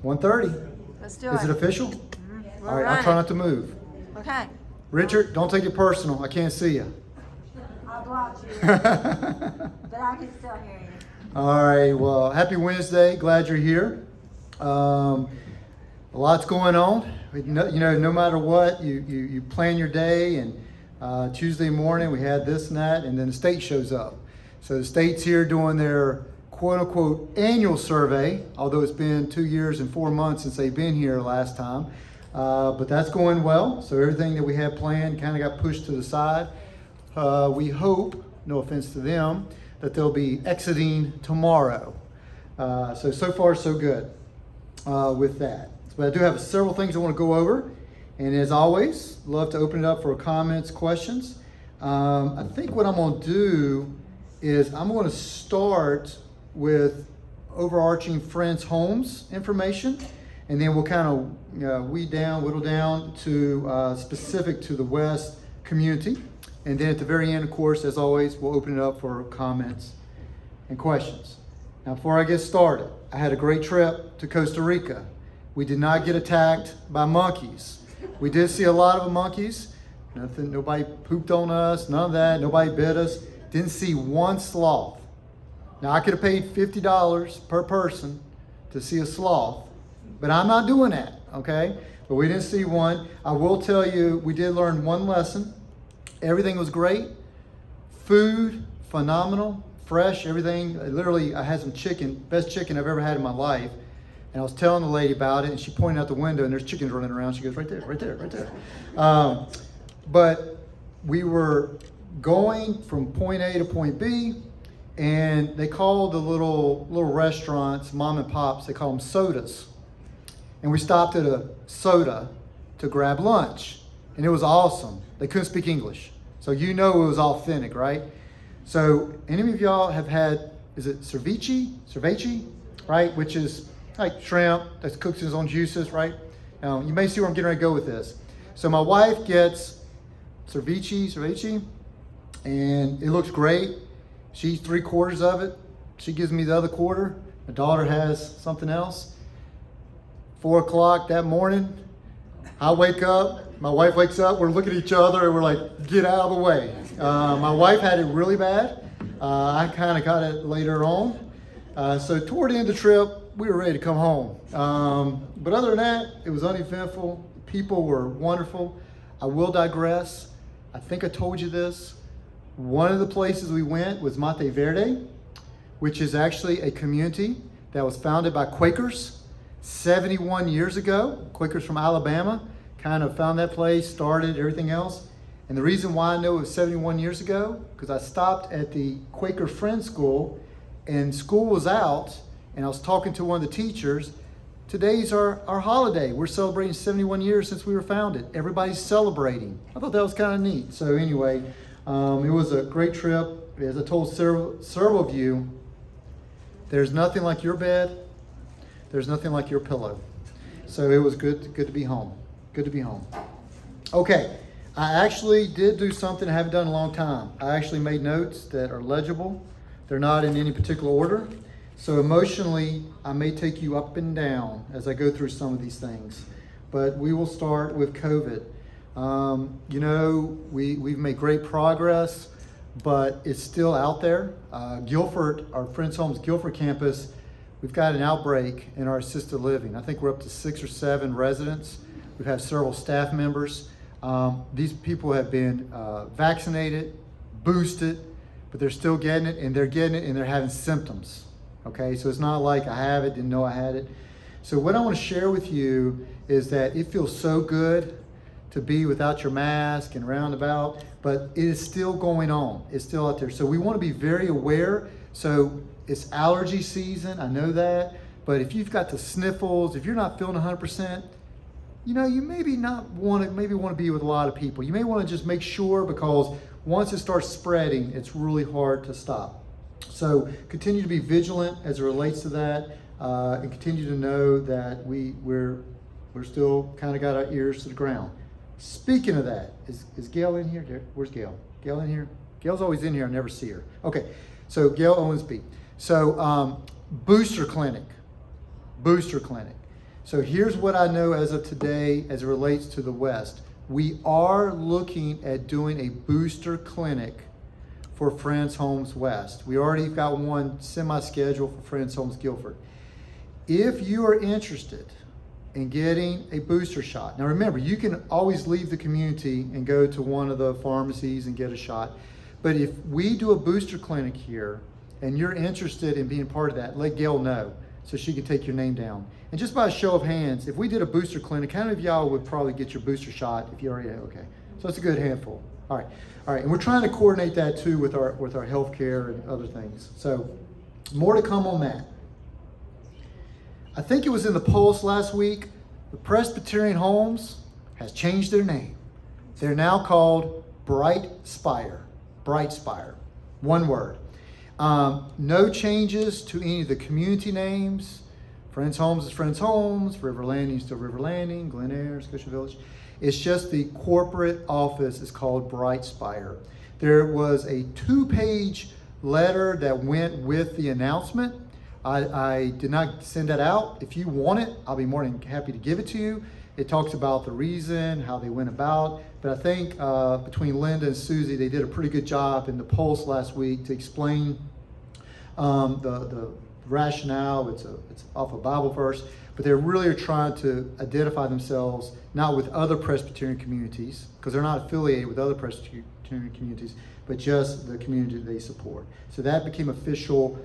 1:30. Let's do Is it official? Mm-hmm. All right, I'll try not to move. Okay. Richard, don't take it personal. I can't see you. I blocked you, but I can still hear you. All right, well, happy Wednesday. Glad you're here. A lot's going on. No matter what, you plan your day, and Tuesday morning we had this and that, and then the state shows up. So the state's here doing their quote-unquote annual survey, although it's been 2 years and 4 months since they've been here last time. But that's going well. So everything that we had planned kind of got pushed to the side. We hope, no offense to them, that they'll be exiting tomorrow. So far so good with that. But I do have several things I want to go over. And as always, love to open it up for comments, questions. I think what I'm going to do is I'm going to start with overarching Friends Homes information. And then we'll kind of whittle down to specific to the West community. And then at the very end, of course, as always, we'll open it up for comments and questions. Now, before I get started, I had a great trip to Costa Rica. We did not get attacked by monkeys. We did see a lot of monkeys. Nobody pooped on us, none of that. Nobody bit us. Didn't see one sloth. Now, I could have paid $50 per person to see a sloth, but I'm not doing that, okay? But we didn't see one. I will tell you, we did learn one lesson. Everything was great. Food, phenomenal, fresh, everything. Literally, I had some chicken, best chicken I've ever had in my life. And I was telling the lady about it, and she pointed out the window, and there's chickens running around. She goes, right there, right there, right there. But we were going from point A to point B, and they call the little restaurants, mom and pops, they call them sodas. And we stopped at a soda to grab lunch, and it was awesome. They couldn't speak English, so it was authentic, right? So any of y'all have had, is it ceviche, right? Which is like shrimp that's cooked in its own juices, right? You may see where I'm getting ready to go with this. So my wife gets ceviche, and it looks great. She eats 3/4 of it. She gives me the other quarter. My daughter has something else. 4 o'clock that morning, I wake up, my wife wakes up, we're looking at each other and we're like, get out of the way. My wife had it really bad. I kind of got it later on. So toward the end of the trip, we were ready to come home. But other than that, it was uneventful. People were wonderful. I will digress. I think I told you this. One of the places we went was Monte Verde, which is actually a community that was founded by Quakers 71 years ago. Quakers from Alabama kind of found that place, started everything else. And the reason why I know it was 71 years ago, because I stopped at the Quaker Friends School, and school was out, and I was talking to one of the teachers. Today's our holiday. We're celebrating 71 years since we were founded. Everybody's celebrating. I thought that was kind of neat. So anyway, it was a great trip. As I told several of you, there's nothing like your bed. There's nothing like your pillow. So it was good to be home. Good to be home. Okay, I actually did do something I haven't done in a long time. I actually made notes that are legible. They're not in any particular order. So emotionally, I may take you up and down as I go through some of these things. But we will start with COVID. We've made great progress, but it's still out there. Guilford, our Friends Homes Guilford campus, we've got an outbreak in our assisted living. I think we're up to 6 or 7 residents. We've had several staff members. These people have been vaccinated, boosted, but they're still getting it, and they're having symptoms. Okay, so it's not like I have it, didn't know I had it. So what I want to share with you is that it feels so good to be without your mask and roundabout, but it is still going on. It's still out there. So we want to be very aware. So it's allergy season, I know that, but if you've got the sniffles, if you're not feeling 100%, you maybe want to be with a lot of people. You may want to just make sure, because once it starts spreading, it's really hard to stop. So continue to be vigilant as it relates to that, and continue to know that we're still kind of got our ears to the ground. Speaking of that, is Gail in here? Where's Gail? Gail in here? Gail's always in here. I never see her. Okay, so Gail Owensby. So booster clinic. So here's what I know as of today as it relates to the West. We are looking at doing a booster clinic for Friends Homes West. We already got one semi-scheduled for Friends Homes Guilford. If you are interested in getting a booster shot, now remember, you can always leave the community and go to one of the pharmacies and get a shot. But if we do a booster clinic here and you're interested in being part of that, let Gail know so she can take your name down. And just by a show of hands, if we did a booster clinic, how many of y'all would probably get your booster shot if you already, okay. So it's a good handful. All right, and we're trying to coordinate that too with our healthcare and other things. So more to come on that. I think it was in the Pulse last week, the Presbyterian Homes has changed their name. They're now called Bright Spire, one word. No changes to any of the community names. Friends Homes is Friends Homes, River Landing is still River Landing, Glen Eyre, Scotia Village. It's just the corporate office is called Bright Spire. There was a 2-page letter that went with the announcement. I did not send that out. If you want it, I'll be more than happy to give it to you. It talks about the reason, how they went about, but I think between Linda and Susie, they did a pretty good job in the Pulse last week to explain the rationale. It's off a Bible verse, but they really are trying to identify themselves not with other Presbyterian communities, because they're not affiliated with other Presbyterian communities, but just the community they support. So that became official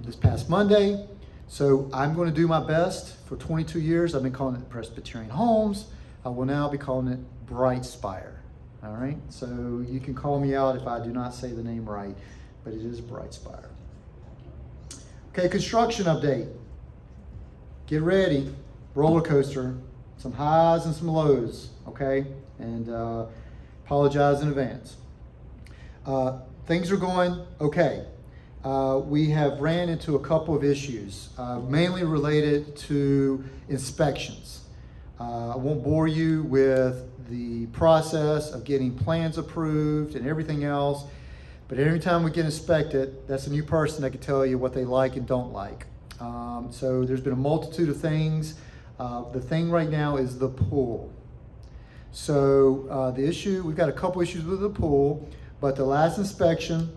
this past Monday. So I'm going to do my best. For 22 years, I've been calling it Presbyterian Homes. I will now be calling it Bright Spire. All right, so you can call me out if I do not say the name right, but it is Bright Spire. Okay, construction update. Get ready, roller coaster, some highs and some lows, okay? And apologize in advance. Things are going okay. We have ran into a couple of issues, mainly related to inspections. I won't bore you with the process of getting plans approved and everything else, but every time we get inspected, that's a new person that can tell you what they like and don't like. So there's been a multitude of things. The thing right now is the pool. So we've got a couple issues with the pool, but the last inspection,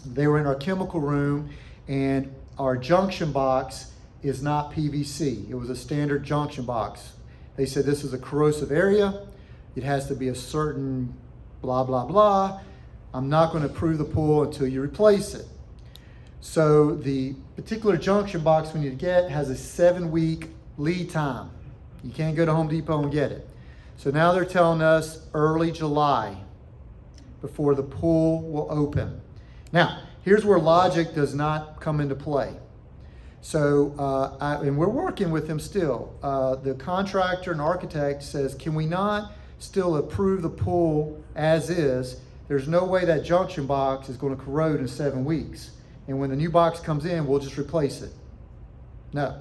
they were in our chemical room, and our junction box is not PVC. It was a standard junction box. They said this is a corrosive area. It has to be a certain blah, blah, blah. I'm not going to approve the pool until you replace it. So the particular junction box we need to get has a 7-week lead time. You can't go to Home Depot and get it. So now they're telling us early July before the pool will open. Now, here's where logic does not come into play. So, and we're working with them still. The contractor and architect says, can we not still approve the pool as is? There's no way that junction box is going to corrode in 7 weeks. And when the new box comes in, we'll just replace it. No,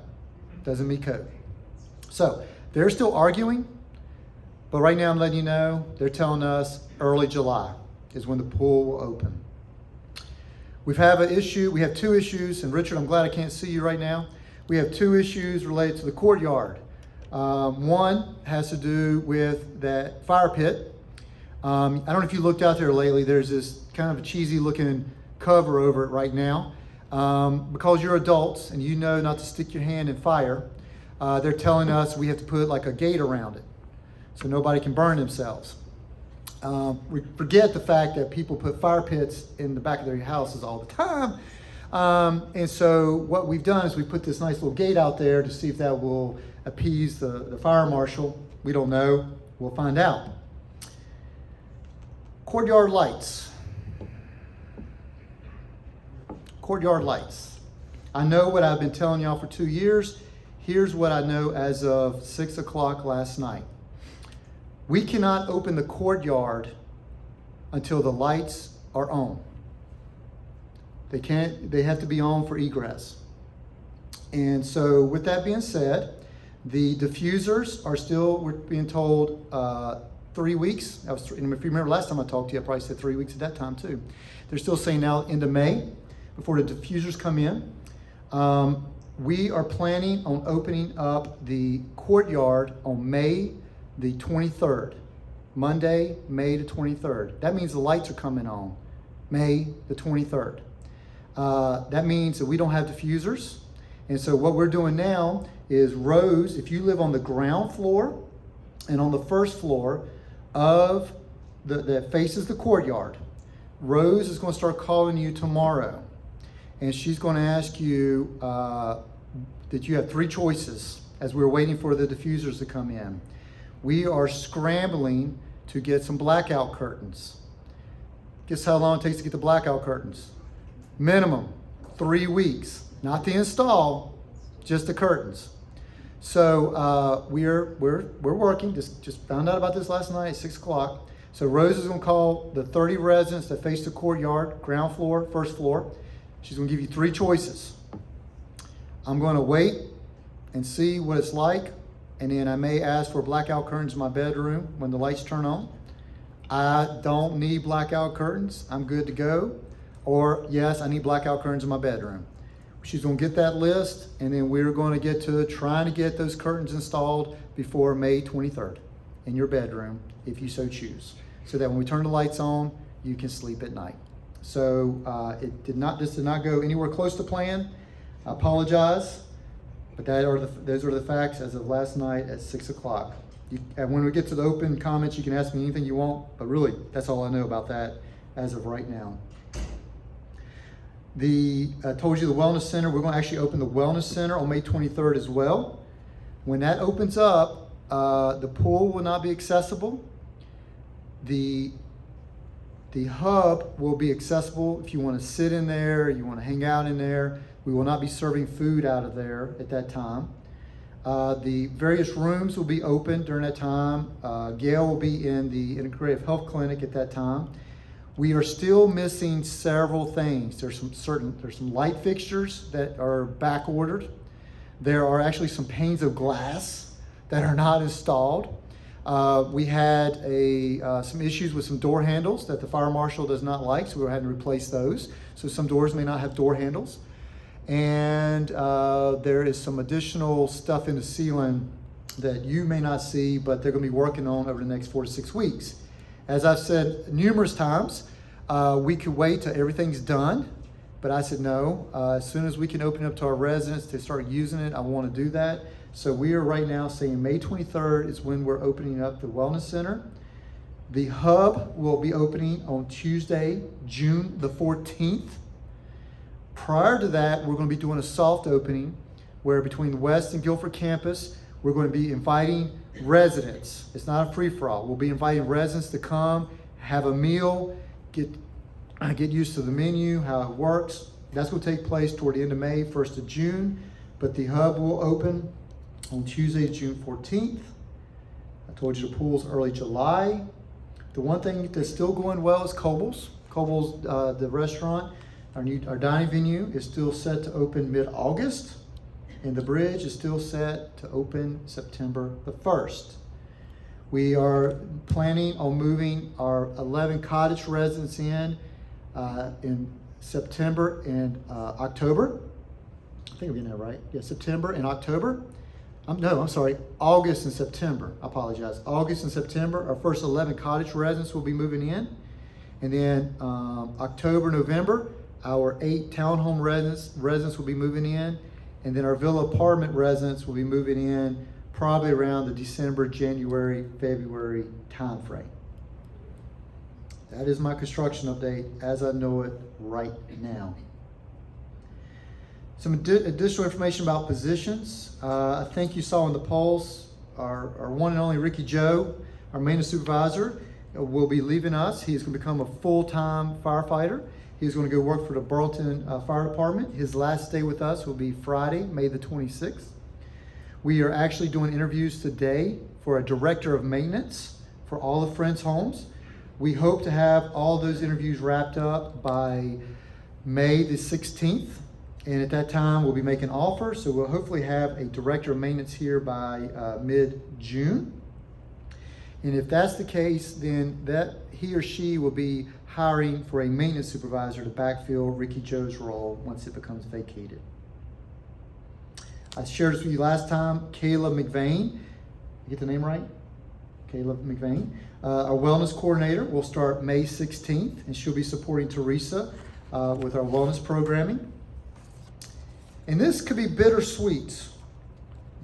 doesn't meet code. So they're still arguing, but right now I'm letting you know, they're telling us early July is when the pool will open. We have two issues, and Richard, I'm glad I can't see you right now. We have 2 issues related to the courtyard. One has to do with that fire pit. I don't know if you looked out there lately, there's this kind of a cheesy looking cover over it right now. Because you're adults and you know not to stick your hand in fire, they're telling us we have to put like a gate around it so nobody can burn themselves. We forget the fact that people put fire pits in the back of their houses all the time. And so what we've done is we put this nice little gate out there to see if that will appease the fire marshal. We don't know. We'll find out. Courtyard lights. Courtyard lights. I know what I've been telling y'all for 2 years. Here's what I know as of 6 o'clock last night. We cannot open the courtyard until the lights are on. They have to be on for egress. And so with that being said, the diffusers are still, we're being told, 3 weeks. If you remember last time I talked to you, I probably said 3 weeks at that time too. They're still saying now end of May before the diffusers come in. We are planning on opening up the courtyard on May the 23rd. Monday, May the 23rd. That means the lights are coming on May the 23rd. That means that we don't have diffusers. And so what we're doing now is Rose, if you live on the ground floor and on the first floor of that faces the courtyard, Rose is going to start calling you tomorrow. And she's going to ask you that you have 3 choices as we're waiting for the diffusers to come in. We are scrambling to get some blackout curtains. Guess how long it takes to get the blackout curtains? Minimum 3 weeks. Not the install, just the curtains. So we're working. Just found out about this last night at 6 o'clock. So Rose is going to call the 30 residents that face the courtyard, ground floor, first floor. She's going to give you 3 choices. I'm going to wait and see what it's like, and then I may ask for blackout curtains in my bedroom when the lights turn on. I don't need blackout curtains. I'm good to go. Or yes, I need blackout curtains in my bedroom. She's going to get that list, and then we're going to get to trying to get those curtains installed before May 23rd in your bedroom, if you so choose, so that when we turn the lights on, you can sleep at night. So this did not go anywhere close to plan. I apologize, but those are the facts as of last night at 6 o'clock. And when we get to the open comments, you can ask me anything you want, but really, that's all I know about that as of right now. I told you the Wellness Center, we're going to actually open the Wellness Center on May 23rd as well. When that opens up, the pool will not be accessible. The hub will be accessible if you want to sit in there, you want to hang out in there. We will not be serving food out of there at that time. The various rooms will be open during that time. Gail will be in the Integrative Health Clinic at that time. We are still missing several things. There's some light fixtures that are back ordered. There are actually some panes of glass that are not installed. We had some issues with some door handles that the fire marshal does not like, so we're having to replace those. So some doors may not have door handles. And there is some additional stuff in the ceiling that you may not see, but they're going to be working on over the next 4 to 6 weeks. As I've said numerous times, we could wait till everything's done, but I said no. As soon as we can open up to our residents to start using it, I want to do that. So we are right now saying May 23rd is when we're opening up the Wellness Center. The hub will be opening on Tuesday, June the 14th. Prior to that, we're going to be doing a soft opening where between the West and Guilford campus, we're going to be inviting residents. It's not a free-for-all. We'll be inviting residents to come, have a meal, get used to the menu, how it works. That's going to take place toward the end of May, 1st of June, but the hub will open on Tuesday, June 14th. I told you the pool's early July. The one thing that's still going well is Coble's. Coble's, the restaurant, our dining venue is still set to open mid-August, and the bridge is still set to open September the 1st. We are planning on moving our 11 cottage residents in September and October. I think I'm getting that right. Yeah, September and October. August and September. I apologize. August and September, our first 11 cottage residents will be moving in. And then October, November, our 8 townhome residents will be moving in. And then our villa apartment residents will be moving in probably around the December, January, February timeframe. That is my construction update as I know it right now. Some additional information about positions. I think you saw in the polls, our one and only Ricky Joe, our maintenance supervisor, will be leaving us. He's going to become a full-time firefighter. He's going to go work for the Burlington Fire Department. His last day with us will be Friday, May the 26th. We are actually doing interviews today for a director of maintenance for all the Friends homes. We hope to have all those interviews wrapped up by May the 16th. And at that time, we'll be making offers. So we'll hopefully have a director of maintenance here by mid-June. And if that's the case, then he or she will be hiring for a maintenance supervisor to backfill Ricky Joe's role once it becomes vacated. I shared this with you last time, Kayla McVeigh. Get the name right? Kayla McVeigh. Our wellness coordinator will start May 16th, and she'll be supporting Teresa with our wellness programming. And this could be bittersweet.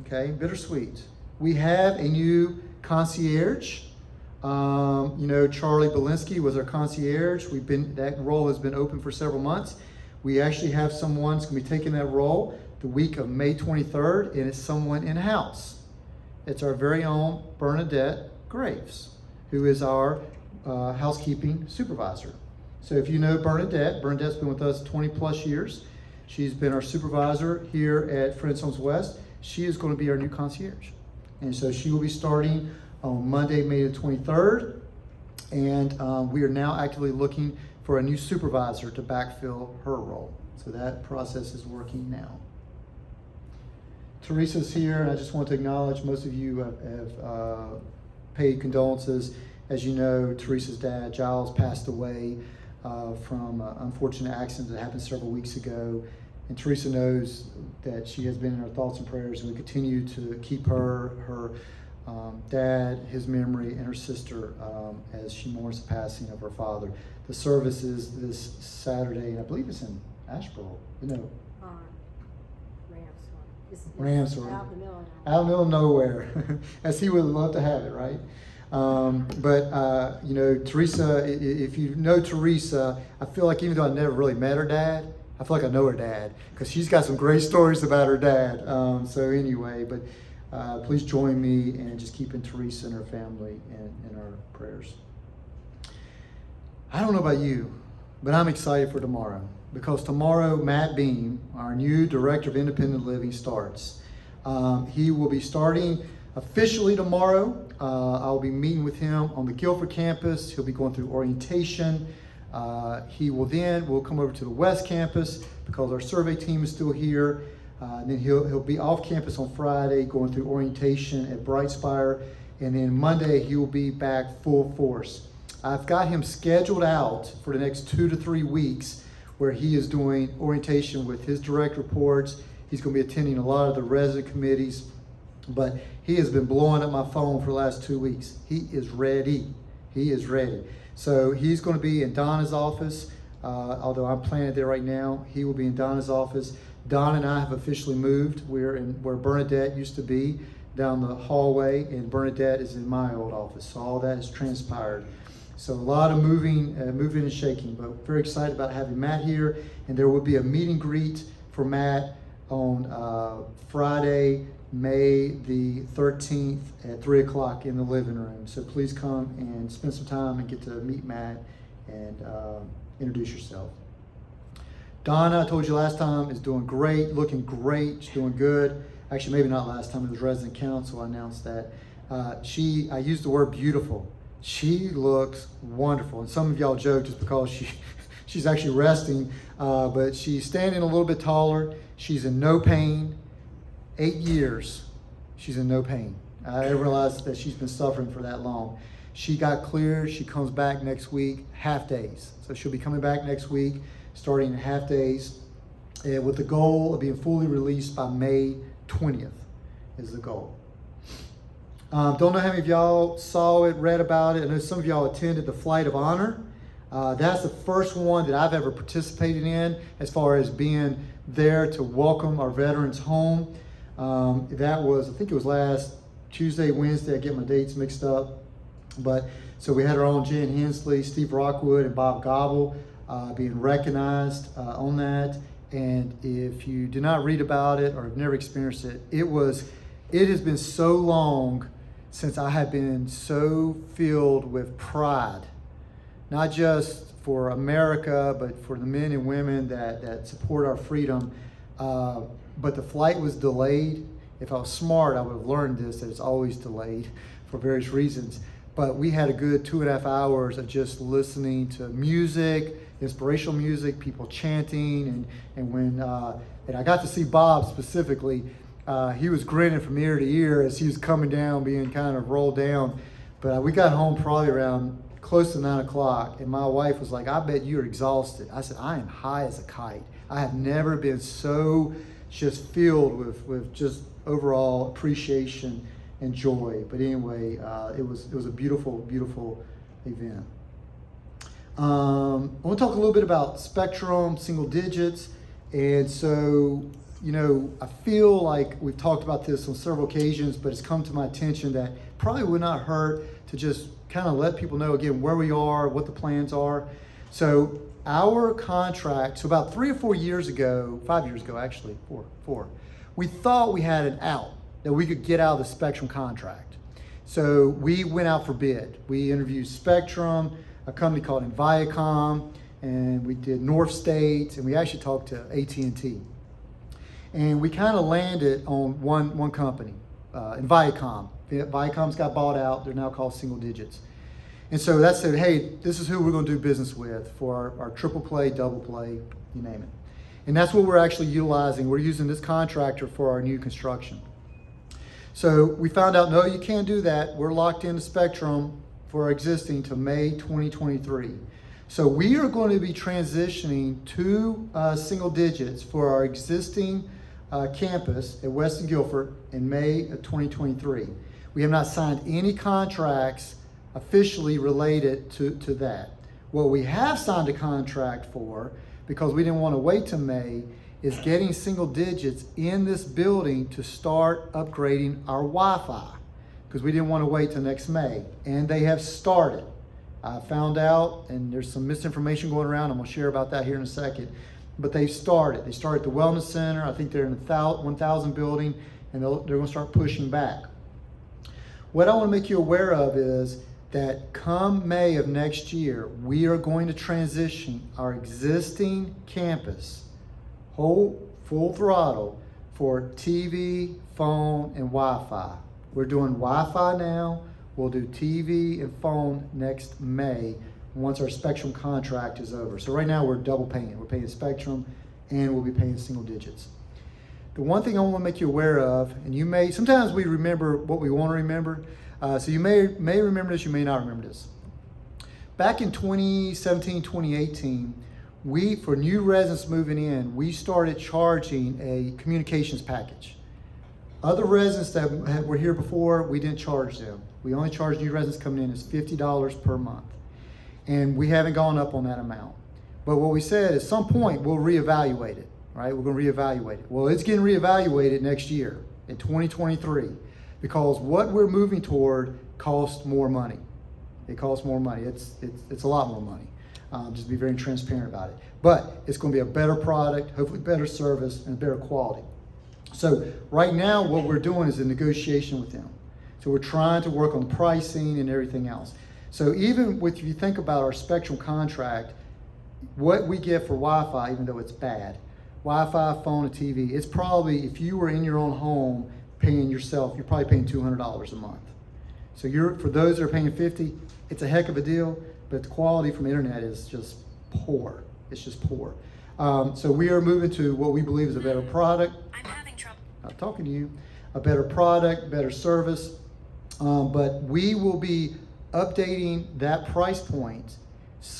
Okay, bittersweet. We have a new concierge. Charlie Belinsky was our concierge. That role has been open for several months. We actually have someone who's going to be taking that role the week of May 23rd, and it's someone in-house. It's our very own Bernadette Graves, who is our housekeeping supervisor. So if you know Bernadette's been with us 20 plus years. She's been our supervisor here at Friends Homes West. She is going to be our new concierge. And so she will be starting on Monday, May the 23rd. And we are now actively looking for a new supervisor to backfill her role. So that process is working now. Teresa's here, and I just want to acknowledge most of you have paid condolences. As you know, Teresa's dad, Giles, passed away from an unfortunate accident that happened several weeks ago. And Teresa knows that she has been in our thoughts and prayers, and we continue to keep her dad, his memory, and her sister as she mourns the passing of her father. The service is this Saturday, and I believe it's in Asheboro. Ramsor. Out in the middle of nowhere, as he would love to have it, right? Teresa, if you know Teresa, I feel like even though I never really met her dad, I feel like I know her dad because she's got some great stories about her dad. Please join me in just keeping Teresa and her family in our prayers. I don't know about you, but I'm excited for tomorrow because tomorrow Matt Beam, our new Director of Independent Living, starts. He will be starting officially tomorrow. I'll be meeting with him on the Guilford campus. He'll be going through orientation. We'll come over to the West campus because our survey team is still here. And then he'll be off campus on Friday going through orientation at Brightspire. And then Monday he will be back full force. I've got him scheduled out for the next 2 to 3 weeks where he is doing orientation with his direct reports. He's going to be attending a lot of the resident committees. But he has been blowing up my phone for the last 2 weeks. He is ready. He is ready. So he's going to be in Donna's office. Although I'm planted there right now, he will be in Donna's office. Donna and I have officially moved. We're in where Bernadette used to be, down the hallway, and Bernadette is in my old office. So all that has transpired. So a lot of moving and shaking, but very excited about having Matt here. And there will be a meet and greet for Matt on Friday, May the 13th at 3 o'clock in the living room. So please come and spend some time and get to meet Matt and introduce yourself. Donna, I told you last time, is doing great, looking great. She's doing good. Actually, maybe not last time. It was resident council. I announced that. I used the word beautiful. She looks wonderful. And some of y'all joke just because she's actually resting, but she's standing a little bit taller. She's in no pain. 8 years, she's in no pain. I didn't realize that she's been suffering for that long. She got cleared. She comes back next week, half days. So she'll be coming back next week, starting in half days, with the goal of being fully released by May 20th is the goal. Don't know how many of y'all saw it, read about it. I know some of y'all attended the Flight of Honor. That's the first one that I've ever participated in as far as being there to welcome our veterans home. That was, I think it was last Tuesday, Wednesday. I get my dates mixed up. But so we had our own Jan Hensley, Steve Rockwood, and Bob Gobble being recognized on that. And if you did not read about it or have never experienced it, it has been so long since I have been so filled with pride, not just for America, but for the men and women that support our freedom. But the flight was delayed. If I was smart, I would have learned this, that it's always delayed for various reasons. But we had a good 2.5 hours of just listening to music, inspirational music, people chanting, and I got to see Bob specifically. He was grinning from ear to ear as he was coming down, being kind of rolled down. But we got home probably around close to 9 o'clock, and my wife was like, "I bet you're exhausted." I said, "I am high as a kite. I have never been so just filled with just overall appreciation and joy. But anyway, it was a beautiful event. I want to talk a little bit about Spectrum, single digits. And so, I feel like we've talked about this on several occasions, but it's come to my attention that probably would not hurt to just kind of let people know again where we are, what the plans are. So our contract, so about 3 or 4 years ago, 5 years ago actually, four, we thought we had an out, that we could get out of the Spectrum contract. So we went out for bid. We interviewed Spectrum, a company called Viacom, and we did North State, and we actually talked to AT&T. And we kind of landed on one company, in Viacom. Viacom's got bought out. They're now called Single Digits. And so that said, hey, this is who we're going to do business with for our triple play, double play, you name it. And that's what we're actually utilizing. We're using this contractor for our new construction. So we found out, no, you can't do that. We're locked into Spectrum for our existing to May 2023. So we are going to be transitioning to single digits for our existing campus at Weston Guilford in May of 2023. We have not signed any contracts officially related to that. What we have signed a contract for, because we didn't want to wait till May, is getting single digits in this building to start upgrading our Wi-Fi, because we didn't want to wait till next May. And they have started. I found out, and there's some misinformation going around. I'm going to share about that here in a second. But they've started. They started at the Wellness Center. I think they're in the 1,000 building, and they're going to start pushing back. What I want to make you aware of is that come May of next year, we are going to transition our existing campus full throttle for TV, phone, and Wi-Fi. We're doing Wi-Fi now. We'll do TV and phone next May once our Spectrum contract is over. So right now we're double paying. We're paying Spectrum and we'll be paying single digits. The one thing I want to make you aware of, and sometimes we remember what we want to remember. So you may remember this, you may not remember this. Back in 2017, 2018, for new residents moving in, we started charging a communications package. Other residents that were here before, we didn't charge them. We only charge new residents coming in as $50 per month. And we haven't gone up on that amount. But what we said, at some point, we'll reevaluate it, right? We're going to reevaluate it. Well, it's getting reevaluated next year in 2023 because what we're moving toward costs more money. It costs more money. It's a lot more money. Just be very transparent about it. But it's going to be a better product, hopefully better service, and better quality. So right now, what we're doing is a negotiation with them. So we're trying to work on pricing and everything else. So even if you think about our Spectrum contract, what we get for Wi-Fi, even though it's bad, Wi-Fi, phone, and TV, it's probably, if you were in your own home paying yourself, you're probably paying $200 a month. So for those that are paying $50, it's a heck of a deal, but the quality from the internet is just poor. It's just poor. So we are moving to what we believe is a better product. I'm having trouble. Not talking to you. A better product, better service. But we will be updating that price point.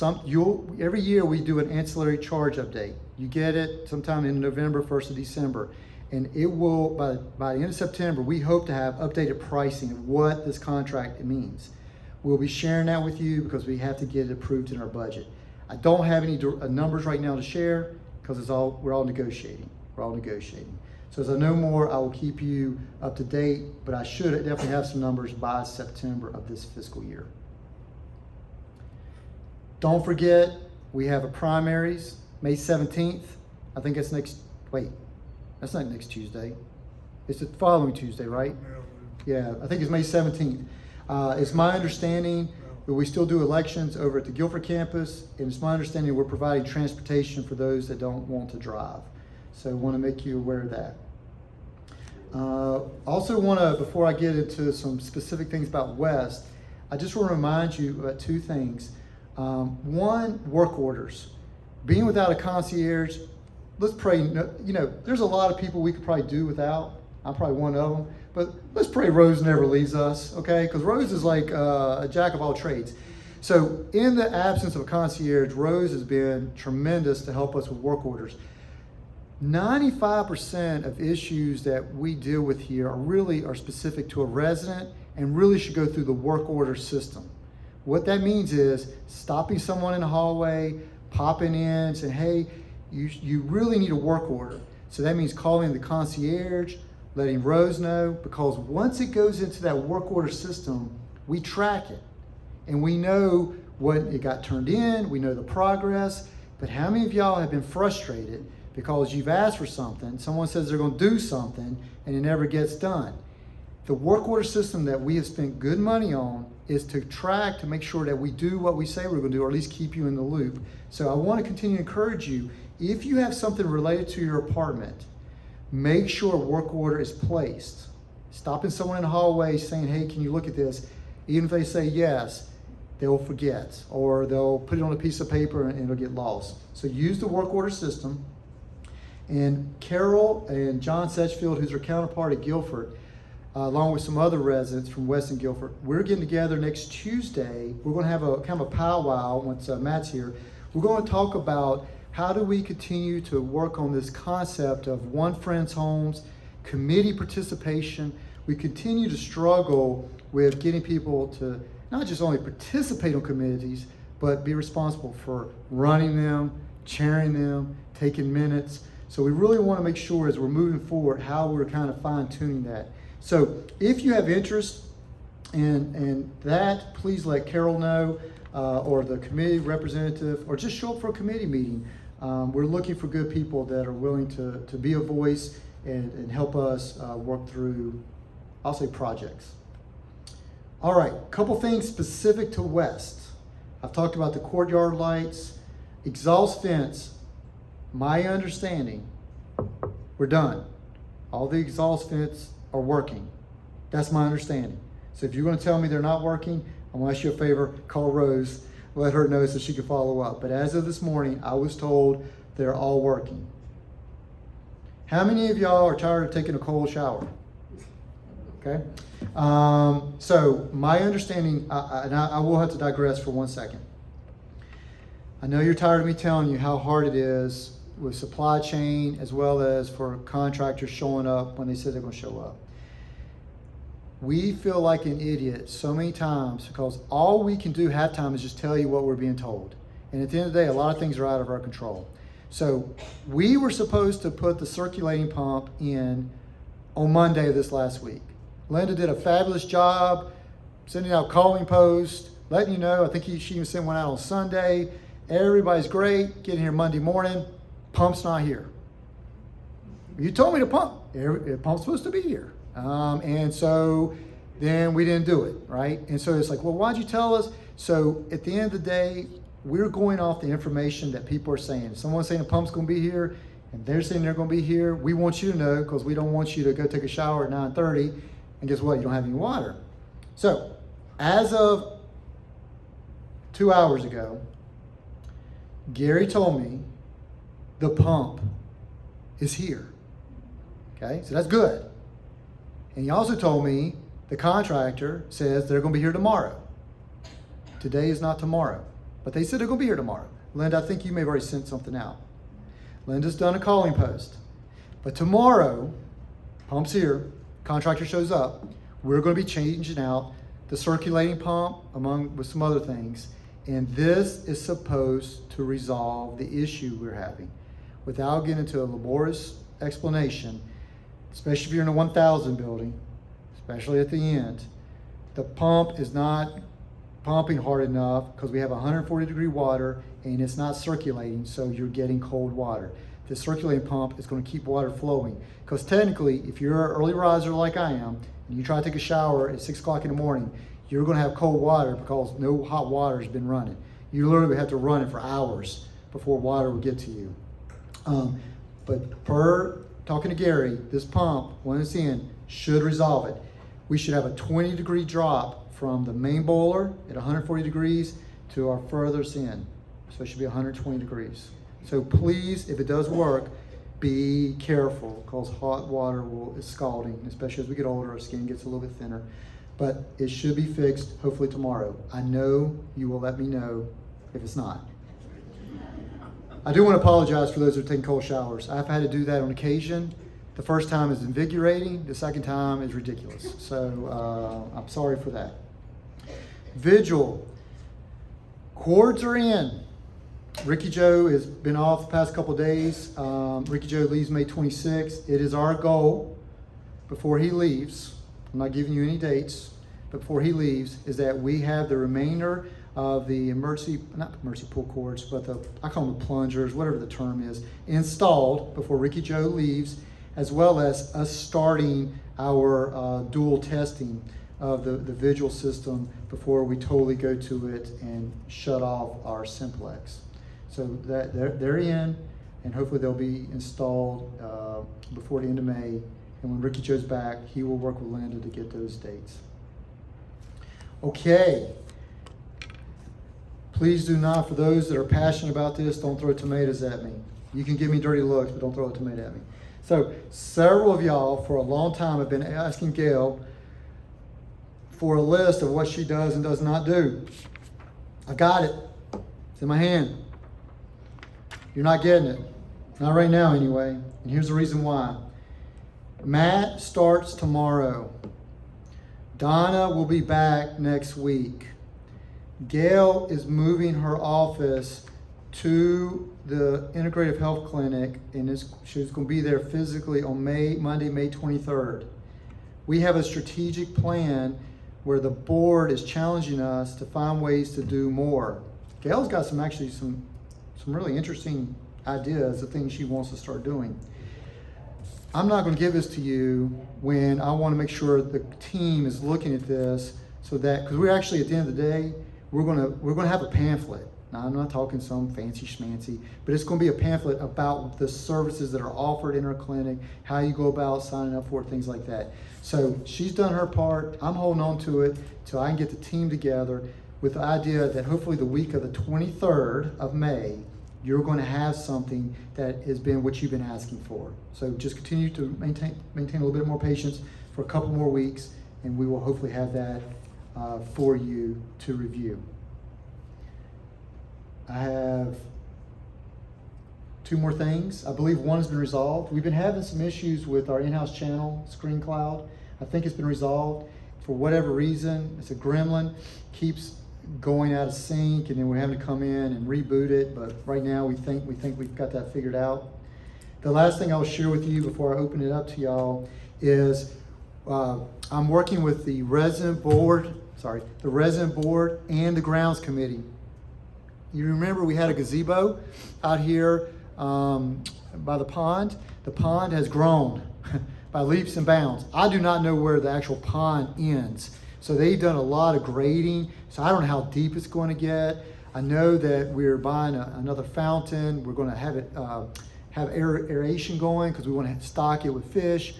Every year we do an ancillary charge update. You get it sometime in November, 1st of December. And it will, by the end of September, we hope to have updated pricing of what this contract means. We'll be sharing that with you because we have to get it approved in our budget. I don't have any numbers right now to share because we're all negotiating. We're all negotiating. So as I know more, I will keep you up to date, but I should definitely have some numbers by September of this fiscal year. Don't forget, we have a primaries, May 17th. I think that's that's not next Tuesday. It's the following Tuesday, right? Yeah, I think it's May 17th. It's my understanding that we still do elections over at the Guilford campus, and it's my understanding we're providing transportation for those that don't want to drive. So I want to make you aware of that. Also want to, before I get into some specific things about West, I just want to remind you about two things. One, work orders. Being without a concierge, let's pray, there's a lot of people we could probably do without. I'm probably one of them. But let's pray Rose never leaves us, okay? Because Rose is like a jack of all trades. So in the absence of a concierge, Rose has been tremendous to help us with work orders. 95% of issues that we deal with here are specific to a resident and really should go through the work order system. What that means is stopping someone in the hallway, popping in, saying, hey, you really need a work order. So that means calling the concierge, letting Rose know, because once it goes into that work order system, we track it. And we know when it got turned in, we know the progress. But how many of y'all have been frustrated because you've asked for something, someone says they're going to do something, and it never gets done? The work order system that we have spent good money on is to track to make sure that we do what we say we're going to do, or at least keep you in the loop. So I want to continue to encourage you, if you have something related to your apartment, make sure a work order is placed. Stopping someone in the hallway saying, hey, can you look at this? Even if they say yes, they'll forget, or they'll put it on a piece of paper and it'll get lost. So use the work order system. And Carol and John Setchfield, who's our counterpart at Guilford, along with some other residents from Weston Guilford, we're getting together next Tuesday. We're going to have a kind of a powwow once Matt's here. We're going to talk about how do we continue to work on this concept of one friend's homes, committee participation. We continue to struggle with getting people to not just only participate on committees, but be responsible for running them, chairing them, taking minutes. So we really want to make sure as we're moving forward how we're kind of fine-tuning that. So if you have interest in that, please let Carol know, or the committee representative, or just show up for a committee meeting. We're looking for good people that are willing to be a voice and help us work through, I'll say, projects. All right, couple things specific to West. I've talked about the courtyard lights, exhaust fence. My understanding, we're done. All the exhaust vents are working. That's my understanding. So if you're going to tell me they're not working, I'm going to ask you a favor, call Rose, let her know so she can follow up. But as of this morning, I was told they're all working. How many of y'all are tired of taking a cold shower? Okay. So my understanding, and I will have to digress for 1 second. I know you're tired of me telling you how hard it is with supply chain, as well as for contractors showing up when they said they're going to show up. We feel like an idiot so many times because all we can do half time is just tell you what we're being told. And at the end of the day, a lot of things are out of our control. So we were supposed to put the circulating pump in on Monday of this last week. Linda did a fabulous job sending out calling posts, letting you know. I think she even sent one out on Sunday. Everybody's great, getting here Monday morning. Pump's not here. You told me to pump. The pump's supposed to be here. And so then we didn't do it, right? And so it's like, well, why'd you tell us? So at the end of the day, we're going off the information that people are saying. Someone's saying the pump's going to be here, and they're saying they're going to be here. We want you to know because we don't want you to go take a shower at 9:30, and guess what? You don't have any water. So as of 2 hours ago, Gary told me the pump is here. Okay, so that's good. And he also told me the contractor says they're going to be here tomorrow. Today is not tomorrow, but they said they're going to be here tomorrow. Linda, I think you may have already sent something out. Linda's done a calling post. But tomorrow, pump's here, contractor shows up, we're going to be changing out the circulating pump with some other things. And this is supposed to resolve the issue we're having. Without getting into a laborious explanation, especially if you're in a 1,000 building, especially at the end, the pump is not pumping hard enough because we have 140-degree water and it's not circulating, so you're getting cold water. The circulating pump is going to keep water flowing because technically, if you're an early riser like I am, and you try to take a shower at 6 o'clock in the morning, you're going to have cold water because no hot water has been running. You literally have to run it for hours before water will get to you. But per talking to Gary, this pump, when it's in, should resolve it. We should have a 20-degree drop from the main boiler at 140 degrees to our furthest in. So it should be 120 degrees. So please, if it does work, be careful because hot water is scalding, especially as we get older, our skin gets a little bit thinner. But it should be fixed hopefully tomorrow. I know you will let me know if it's not. I do want to apologize for those who are taking cold showers. I've had to do that on occasion. The first time is invigorating. The second time is ridiculous. So I'm sorry for that. Vigil. Cords are in. Ricky Joe has been off the past couple days. Ricky Joe leaves May 26th. It is our goal before he leaves, I'm not giving you any dates, but before he leaves, is that we have the remainder of the not emergency pull cords, but I call them the plungers, whatever the term is, installed before Ricky Joe leaves, as well as us starting our dual testing of the Vigil system before we totally go to it and shut off our Simplex. So that they're in, and hopefully they'll be installed before the end of May. And when Ricky Joe's back, he will work with Linda to get those dates. Okay. Please do not, for those that are passionate about this, don't throw tomatoes at me. You can give me dirty looks, but don't throw a tomato at me. So several of y'all for a long time have been asking Gail for a list of what she does and does not do. I got it. It's in my hand. You're not getting it. Not right now anyway. And here's the reason why. Matt starts tomorrow. Donna will be back next week. Gail is moving her office to the Integrative Health Clinic, and she's going to be there physically on Monday, May 23rd. We have a strategic plan where the board is challenging us to find ways to do more. Gail's got some really interesting ideas of things she wants to start doing. I'm not going to give this to you when I want to make sure the team is looking at this, so that, because we're actually at the end of the day, we're going to have a pamphlet. Now, I'm not talking some fancy schmancy, but it's going to be a pamphlet about the services that are offered in our clinic, how you go about signing up for it, things like that. So she's done her part. I'm holding on to it till I can get the team together with the idea that hopefully the week of the 23rd of May, you're going to have something that has been what you've been asking for. So just continue to maintain a little bit more patience for a couple more weeks, and we will hopefully have that for you to review. I have two more things. I believe one has been resolved. We've been having some issues with our in-house channel, Screen Cloud. I think it's been resolved. For whatever reason, it's a gremlin, keeps going out of sync, and then we're having to come in and reboot it. But right now, we think we've got that figured out. The last thing I'll share with you before I open it up to y'all is I'm working with the resident board and the grounds committee. You remember we had a gazebo out here by the pond. The pond has grown by leaps and bounds. I do not know where the actual pond ends. So they've done a lot of grading. So I don't know how deep it's going to get. I know that we're buying another fountain. We're going to have it have aeration going because we want to stock it with fish.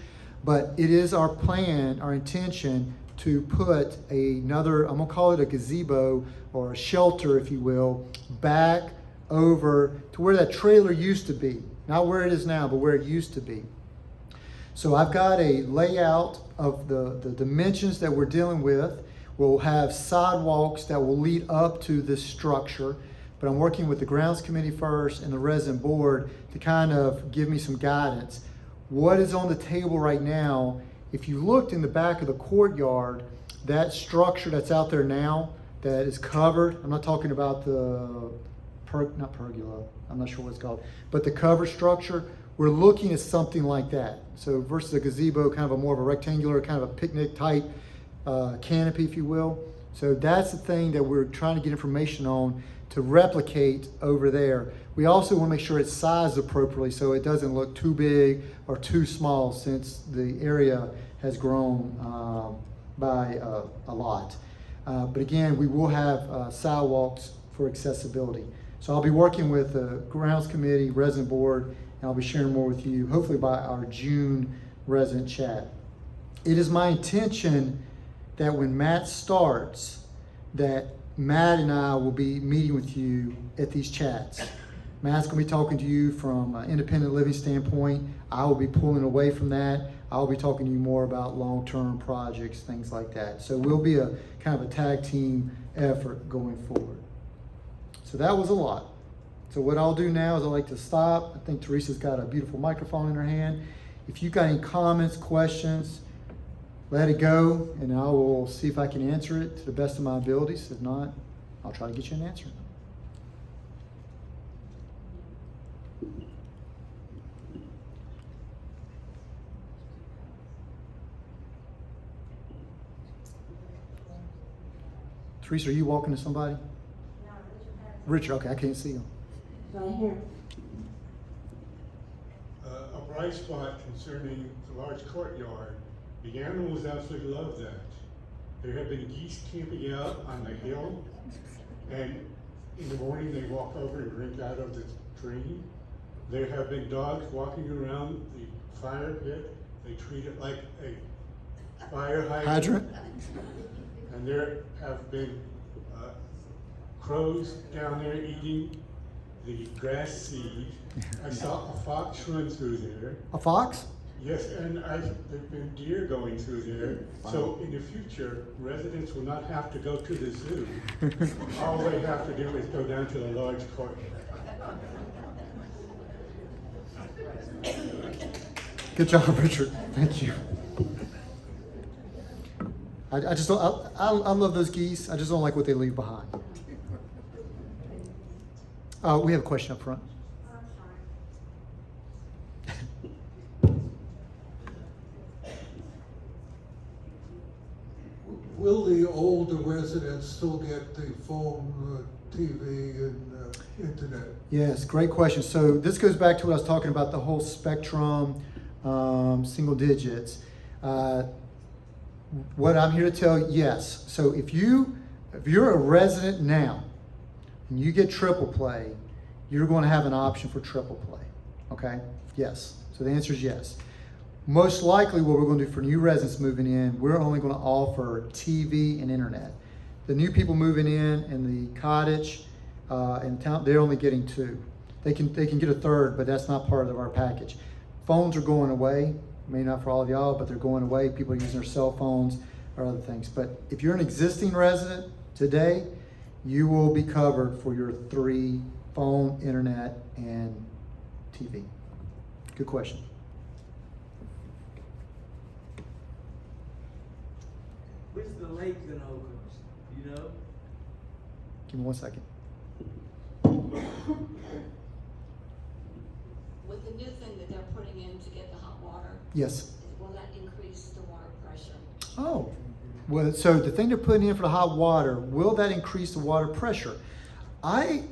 But it is our plan, our intention, to put another, I'm going to call it a gazebo or a shelter, if you will, back over to where that trailer used to be. Not where it is now, but where it used to be. So I've got a layout of the dimensions that we're dealing with. We'll have sidewalks that will lead up to this structure, but I'm working with the grounds committee first and the resident board to kind of give me some guidance. What is on the table right now? If you looked in the back of the courtyard, that structure that's out there now that is covered, I'm not talking about the, not pergola, I'm not sure what it's called, but the cover structure, we're looking at something like that. So versus a gazebo, kind of a more of a rectangular, kind of a picnic type canopy, if you will. So that's the thing that we're trying to get information on to replicate over there. We also want to make sure it's sized appropriately so it doesn't look too big or too small, since the area has grown by a lot. But again, we will have sidewalks for accessibility. So I'll be working with the grounds committee, resident board, and I'll be sharing more with you, hopefully by our June resident chat. It is my intention that when Matt starts, that Matt and I will be meeting with you at these chats. Matt's going to be talking to you from an independent living standpoint. I will be pulling away from that. I'll be talking to you more about long-term projects, things like that. So we'll be a kind of a tag team effort going forward. So that was a lot. So what I'll do now is I'd like to stop. I think Teresa's got a beautiful microphone in her hand. If you've got any comments, questions, let it go, and I will see if I can answer it to the best of my abilities. If not, I'll try to get you an answer. Teresa, are you walking to somebody? No, Richard has. Richard, okay, I can't see him. Right here. A bright spot concerning the large courtyard. The animals absolutely love that. There have been geese camping out on the hill, and in the morning they walk over and drink out of the tree. There have been dogs walking around the fire pit. They treat it like a fire hydrant. And there have been crows down there eating the grass seed. I saw a fox run through there. A fox? Yes, and there've been deer going through there. So in the future, residents will not have to go to the zoo. All they have to do is go down to the large courtyard. Good job, Richard. Thank you. I just don't, I love those geese. I just don't like what they leave behind. We have a question up front. Oh, I'm sorry. Will the older residents still get the phone, TV, and internet? Yes, great question. So this goes back to what I was talking about, the whole spectrum, single digits. What I'm here to tell you, yes. So if you're a resident now and you get triple play, you're going to have an option for triple play. Okay? Yes. So the answer is yes. Most likely what we're going to do for new residents moving in, we're only going to offer TV and internet. The new people moving in the cottage in town, they're only getting 2. They can get a third, but that's not part of our package. Phones are going away. Maybe not for all of y'all, but they're going away. People are using their cell phones or other things. But if you're an existing resident today, you will be covered for your 3: phone, internet, and TV. Good question. When's the lake gonna open? You know? Give me 1 second. With the new thing that they're putting in to get the hot water, Yes. will that increase the water pressure? Oh, well, so the thing they're putting in for the hot water, will that increase the water pressure? I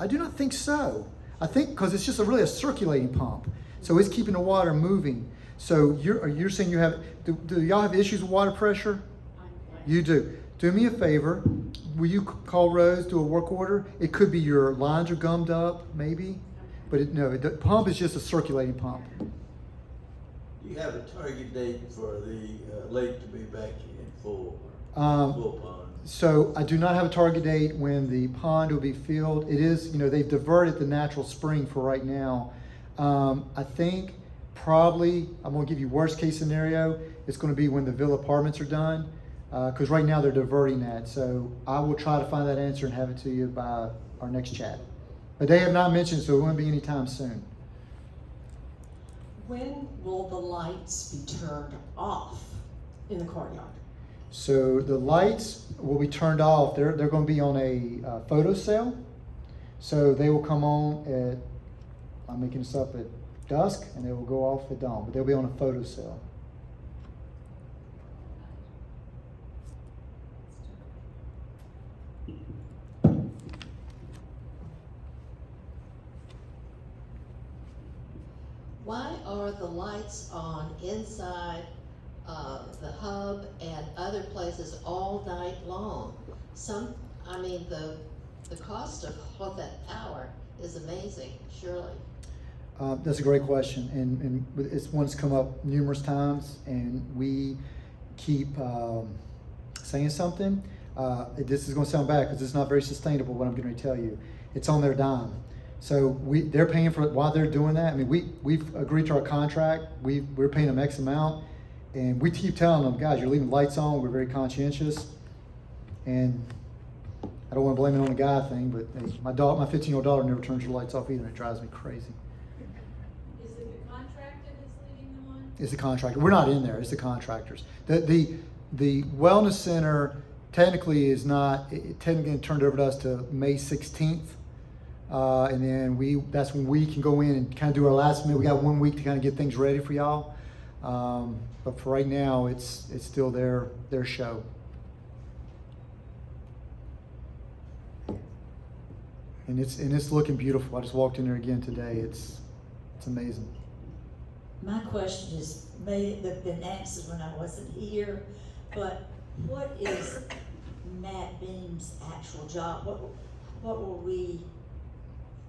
do not think so. I think because it's just really a circulating pump, so it's keeping the water moving. So you're saying you have, do y'all have issues with water pressure? You do. Do me a favor. Will you call Rose, do a work order? It could be your lines are gummed up, maybe, but no, the pump is just a circulating pump. Do you have a target date for the lake to be back in full pond? So I do not have a target date when the pond will be filled. It is, they've diverted the natural spring for right now. I think probably, I'm gonna give you worst case scenario, it's gonna be when the Villa apartments are done, because right now they're diverting that. So I will try to find that answer and have it to you by our next chat. But they have not mentioned, so it won't be anytime soon. When will the lights be turned off in the courtyard? So the lights will be turned off. They're going to be on a photo cell. So they will come on at, I'm making this up, at dusk, and they will go off at dawn. But they'll be on a photo cell. Why are the lights on inside the hub and other places all night long? The cost of that power is amazing, surely. That's a great question, and it's one that's come up numerous times, and we keep saying something. This is going to sound bad because it's not very sustainable. What I'm going to tell you, it's on their dime. So they're paying for it while they're doing that. I mean, we've agreed to our contract. We're paying them X amount, and we keep telling them, guys, you're leaving lights on. We're very conscientious, and I don't want to blame it on the guy thing, but hey, my 15-year-old daughter never turns her lights off either, and it drives me crazy. Is it the contractor that's leading them on? It's the contractor. We're not in there. It's the contractors. The wellness center technically is not. It technically turned over to us to May 16th, and then that's when we can go in and kind of do our last minute. We got 1 week to kind of get things ready for y'all. But for right now, it's still their show. And it's looking beautiful. I just walked in there again today. It's amazing. My question may have been answered when I wasn't here, but what is Matt Beam's actual job? What will we,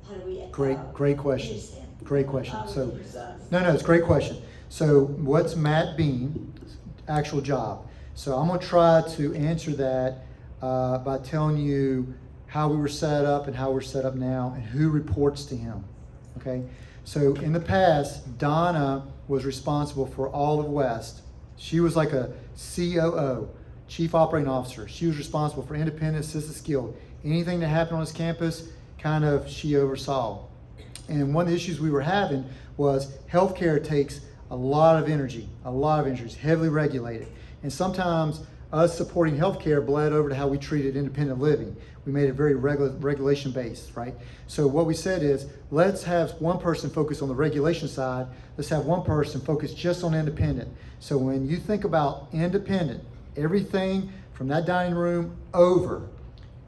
how do we? Great question. Use him? Great question. How will So, we use us? no, it's a great question. So, what's Matt Beam's actual job? So, I'm going to try to answer that by telling you how we were set up and how we're set up now and who reports to him. Okay? So, in the past, Donna was responsible for all of West. She was like a COO, Chief Operating Officer. She was responsible for independent, assisted, skilled. Anything that happened on this campus, kind of she oversaw. And one of the issues we were having was healthcare takes a lot of energy. It's heavily regulated. And sometimes us supporting healthcare bled over to how we treated independent living. We made it very regulation based, right? So what we said is, let's have one person focus on the regulation side. Let's have one person focus just on independent. So when you think about independent, everything from that dining room over,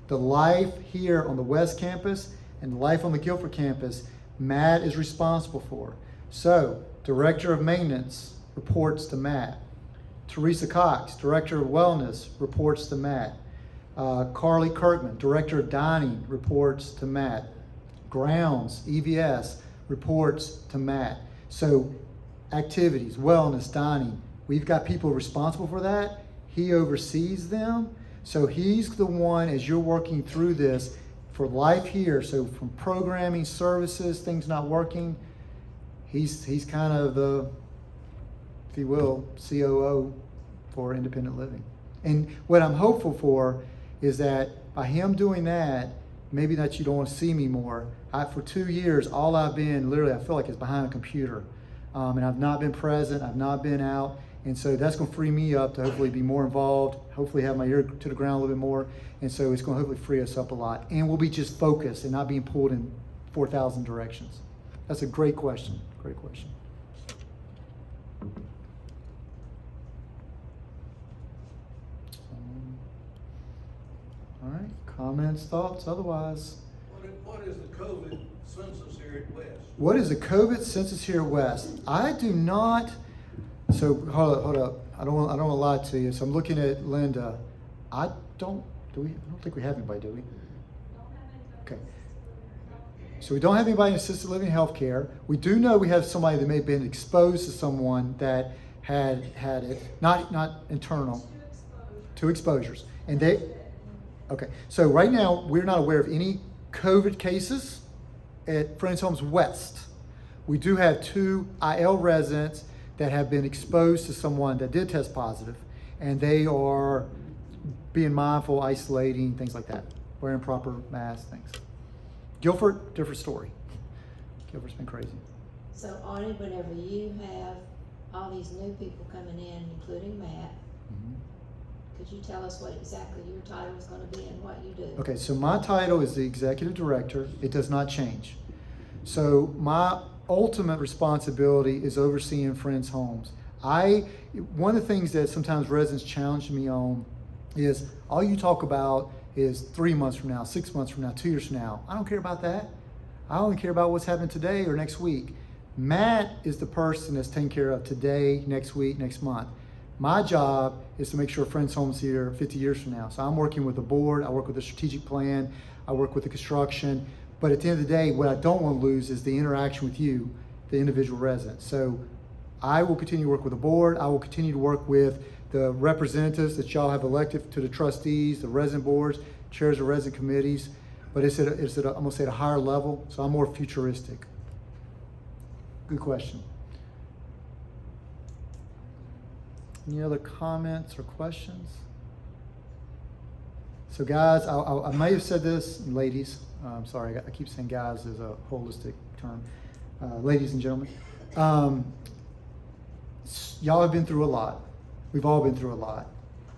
the life here on the West Campus and the life on the Guilford campus, Matt is responsible for. So, Director of Maintenance reports to Matt. Teresa Cox, Director of Wellness, reports to Matt. Carly Kirkman, Director of Dining, reports to Matt. Grounds, EVS, reports to Matt. So, activities, wellness, dining, we've got people responsible for that. He oversees them. So he's the one, as you're working through this, for life here, so from programming, services, things not working, he's kind of the, if you will, COO for independent living. And what I'm hopeful for is that by him doing that, maybe that you don't want to see me more. For 2 years, all I've been, literally, I feel like is behind a computer. And I've not been present, I've not been out. And so that's going to free me up to hopefully be more involved, hopefully have my ear to the ground a little bit more. And so it's going to hopefully free us up a lot. And we'll be just focused and not being pulled in 4,000 directions. That's a great question. Great question. All right. Comments, thoughts, otherwise? What is the COVID census here at West? What is the COVID census here at West? I do not. So hold up. I don't want to lie to you. So I'm looking at Linda. I don't think we have anybody, do we? Okay. So we don't have anybody in assisted living healthcare. We do know we have somebody that may have been exposed to someone that had it, not internal, 2 exposures. And okay. So right now we're not aware of any COVID cases at Friends Homes West. We do have 2 IL residents that have been exposed to someone that did test positive, and they are being mindful, isolating, things like that, wearing proper masks, things. Guilford, different story. Guilford's been crazy. So Arnie, whenever you have all these new people coming in, including Matt, could you tell us what exactly your title is going to be and what you do? Okay, so my title is the executive director. It does not change. So my ultimate responsibility is overseeing Friends Homes. One of the things that sometimes residents challenge me on is all you talk about is 3 months from now, 6 months from now, 2 years from now. I don't care about that. I only care about what's happening today or next week. Matt is the person that's taking care of today, next week, next month. My job is to make sure Friends Homes here 50 years from now. So I'm working with the board, I work with the strategic plan, I work with the construction. But at the end of the day, what I don't want to lose is the interaction with you, the individual residents. So I will continue to work with the board. I will continue to work with the representatives that y'all have elected to the trustees, the resident boards, chairs of resident committees. But I'm gonna say at a higher level, so I'm more futuristic. Good question. Any other comments or questions? So guys, I may have said this, ladies, I'm sorry, I keep saying guys as a holistic term. Ladies and gentlemen, y'all have been through a lot. We've all been through a lot.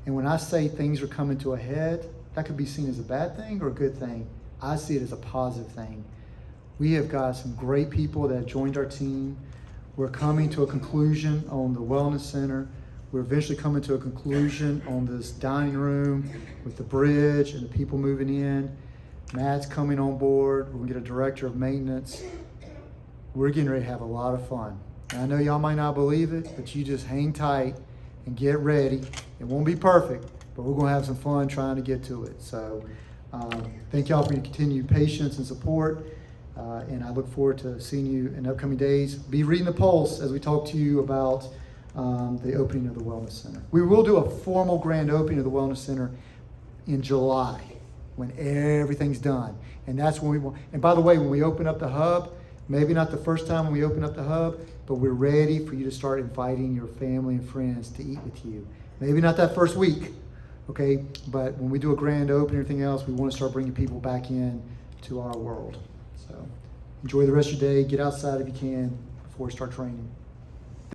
And when I say things are coming to a head, that could be seen as a bad thing or a good thing. I see it as a positive thing. We have got some great people that have joined our team. We're coming to a conclusion on the Wellness Center. We're eventually coming to a conclusion on this dining room with the bridge and the people moving in. Matt's coming on board. We're gonna get a director of maintenance. We're getting ready to have a lot of fun. And I know y'all might not believe it, but you just hang tight and get ready. It won't be perfect, but we're gonna have some fun trying to get to it. So thank y'all for your continued patience and support. And I look forward to seeing you in upcoming days. Be reading the Pulse as we talk to you about the opening of the Wellness Center. We will do a formal grand opening of the Wellness Center in July when everything's done. And that's when we want, and by the way, when we open up the hub, maybe not the first time when we open up the hub, but we're ready for you to start inviting your family and friends to eat with you. Maybe not that first week, okay? But when we do a grand opening and everything else, we want to start bringing people back in to our world. So enjoy the rest of your day. Get outside if you can before we start training.